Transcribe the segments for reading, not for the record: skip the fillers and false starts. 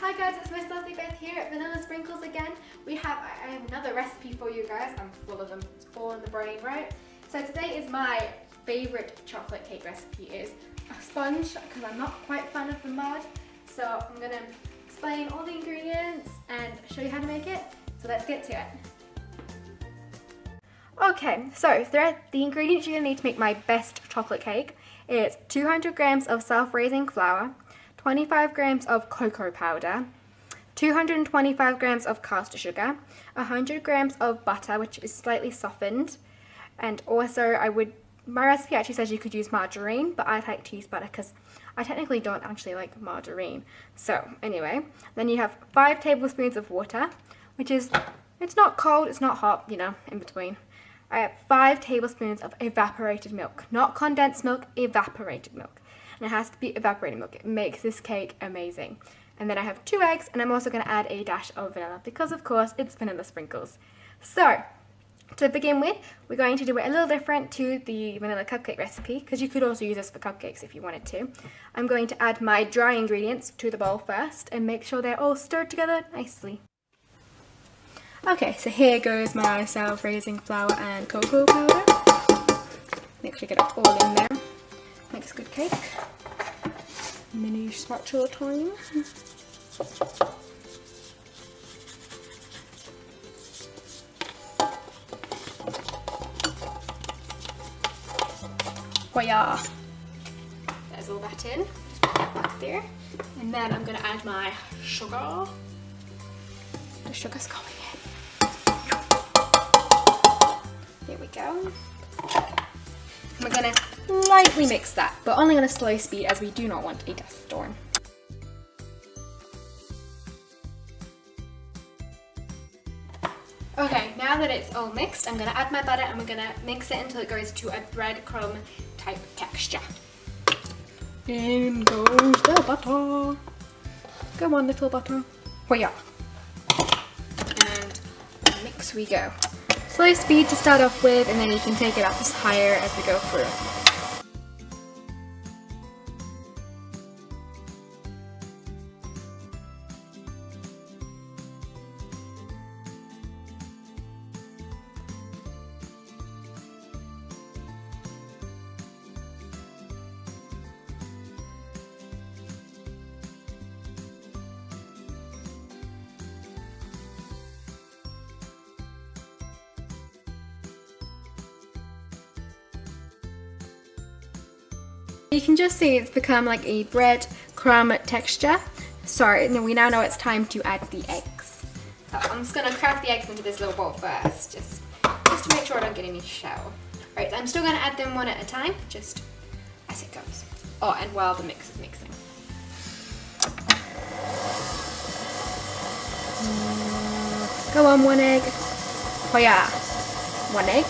Hi guys, it's Miss LozzyBeth here at Vanilla Sprinkles again. I have another recipe for you guys. I'm full of them. It's all in the brain, right? So today is my favourite chocolate cake recipe is a sponge, because I'm not quite a fan of the mud. So I'm going to explain all the ingredients and show you how to make it. So let's get to it. Okay, so the ingredients you're going to need to make my best chocolate cake is 200 grams of self-raising flour, 25 grams of cocoa powder, 225 grams of caster sugar, 100 grams of butter which is slightly softened, and also my recipe actually says you could use margarine, but I like to use butter because I technically don't actually like margarine. So anyway, then you have 5 tablespoons of water, which is, it's not cold, it's not hot, you know, in between. I have 5 tablespoons of evaporated milk, not condensed milk, evaporated milk. And it has to be evaporated milk. It makes this cake amazing. And then I have 2 eggs, and I'm also going to add a dash of vanilla because of course it's vanilla sprinkles. So to begin with, we're going to do it a little different to the vanilla cupcake recipe, because you could also use this for cupcakes if you wanted to. I'm going to add my dry ingredients to the bowl first and make sure they're all stirred together nicely. Okay, so here goes my self-raising flour and cocoa powder. Make sure you get it all in there. Makes good cake. Mini spatula time. Oh yeah. There's all that in. Just put that back there. And then I'm going to add my sugar. The sugar's going in. There we go. We're going to lightly mix that, but only on a slow speed as we do not want a dust storm. Okay, now that it's all mixed, I'm going to add my butter and we're going to mix it until it goes to a breadcrumb type texture. In goes the butter. Go on, little butter. Oh yeah. And mix we go. Slow speed to start off with, and then you can take it up just higher as we go through. You can just see it's become like a bread crumb texture. So we now know it's time to add the eggs. So I'm just going to crack the eggs into this little bowl first, just to make sure I don't get any shell. Right, I'm still going to add them one at a time, just as it goes. Oh, and while the mix is mixing. Go on, 1 egg. Oh yeah, 1 egg.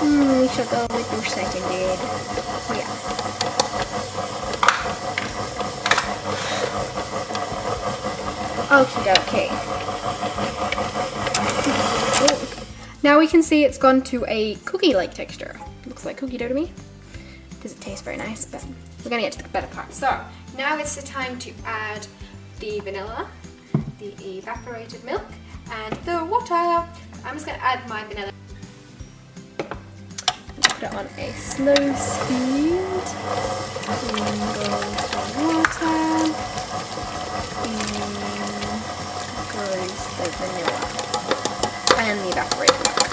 We should go with your second egg. Oh yeah. Okie dokie. Now we can see it's gone to a cookie-like texture. Looks like cookie dough to me. Doesn't taste very nice, but we're gonna get to the better part. So now it's the time to add the vanilla, the evaporated milk, and the water. I'm just gonna add my vanilla. Put it on a slow speed. In goes the water. In goes the vanilla. And the evaporated milk.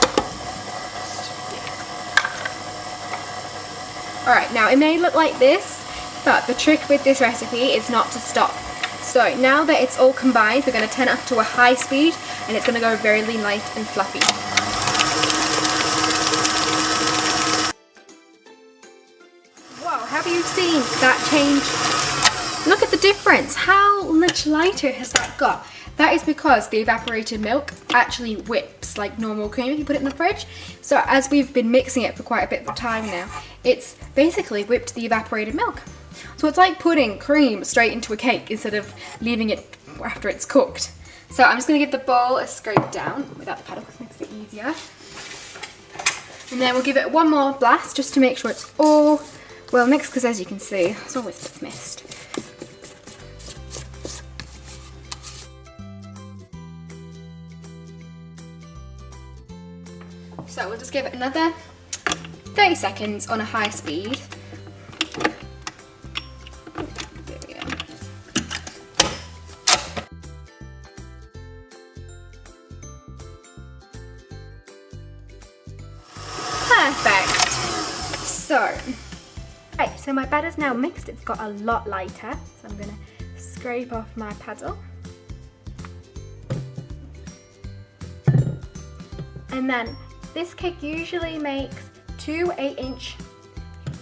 Alright, now it may look like this, but the trick with this recipe is not to stop. So now that it's all combined, we're going to turn it up to a high speed and it's going to go very light and fluffy. Have you seen that change? Look at the difference. How much lighter has that got? That is because the evaporated milk actually whips like normal cream if you put it in the fridge. So as we've been mixing it for quite a bit of time now, it's basically whipped the evaporated milk. So it's like putting cream straight into a cake instead of leaving it after it's cooked. So I'm just going to give the bowl a scrape down without the paddle because it makes it easier. And then we'll give it one more blast just to make sure it's all well mixed, because as you can see, it's always gets missed. So we'll just give it another 30 seconds on a high speed. There we go. Perfect. So my batter's now mixed. It's got a lot lighter. So I'm going to scrape off my paddle. And then this cake usually makes 2 8-inch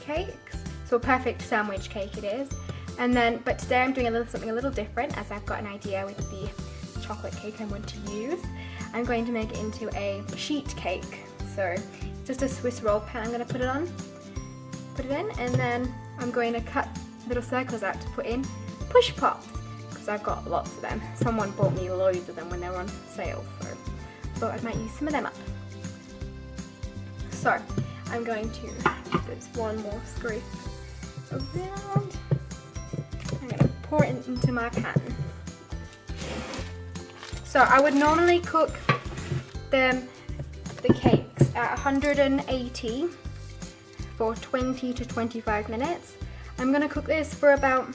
cakes. So a perfect sandwich cake it is. And then, but today I'm doing something a little different, as I've got an idea with the chocolate cake I want to use. I'm going to make it into a sheet cake. So just a Swiss roll pan I'm going to put it on. Put it in, and then I'm going to cut little circles out to put in push pops, because I've got lots of them. Someone bought me loads of them when they were on sale, so I thought I might use some of them up. So I'm going to do this one more scrape around. I'm going to pour it into my pan. So I would normally cook the cakes at 180 for 20 to 25 minutes. I'm going to cook this for about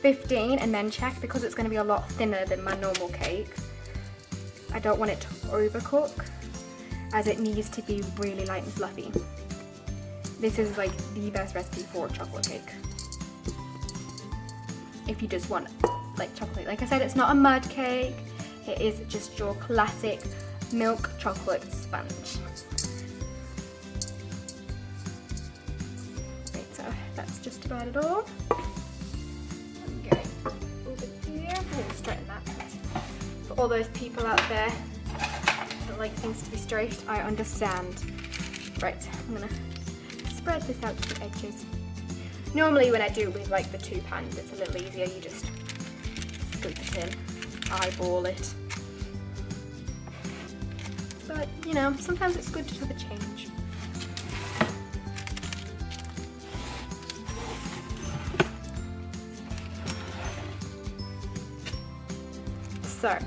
15 and then check, because it's going to be a lot thinner than my normal cake. I don't want it to overcook, as it needs to be really light and fluffy. This is like the best recipe for chocolate cake. If you just want like chocolate. Like I said, it's not a mud cake. It is just your classic milk chocolate sponge. Right, so that's just about it all. I'm going over here. I'm going to straighten that. For all those people out there that like things to be straight, I understand. Right, I'm going to spread this out to the edges. Normally when I do it with like the 2 pans, it's a little easier. You just scoop it in, eyeball it. But, you know, sometimes it's good to have a change. So,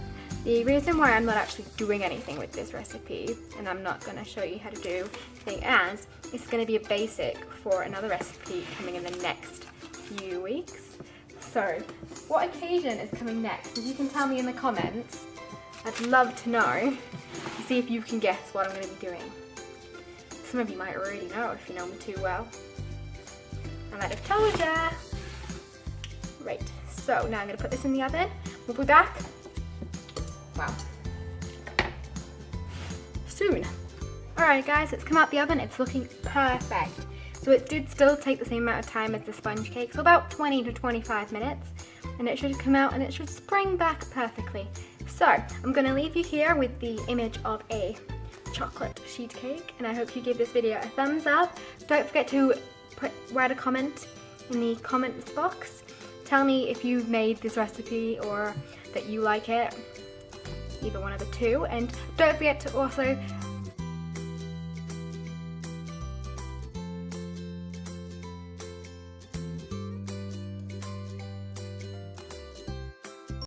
the reason why I'm not actually doing anything with this recipe, and I'm not going to show you how to do anything as, it's going to be a basic for another recipe coming in the next few weeks. So, what occasion is coming next? If you can tell me in the comments, I'd love to know. See if you can guess what I'm going to be doing. Some of you might already know if you know me too well. I might have told ya. Right, so now I'm going to put this in the oven. We'll be back. Wow. Soon. Alright guys, it's come out the oven. It's looking perfect. So it did still take the same amount of time as the sponge cake, so about 20 to 25 minutes. And it should come out and it should spring back perfectly. So, I'm going to leave you here with the image of a chocolate sheet cake, and I hope you give this video a thumbs up. Don't forget to write a comment in the comments box. Tell me if you've made this recipe or that you like it, either one of the two, and don't forget to also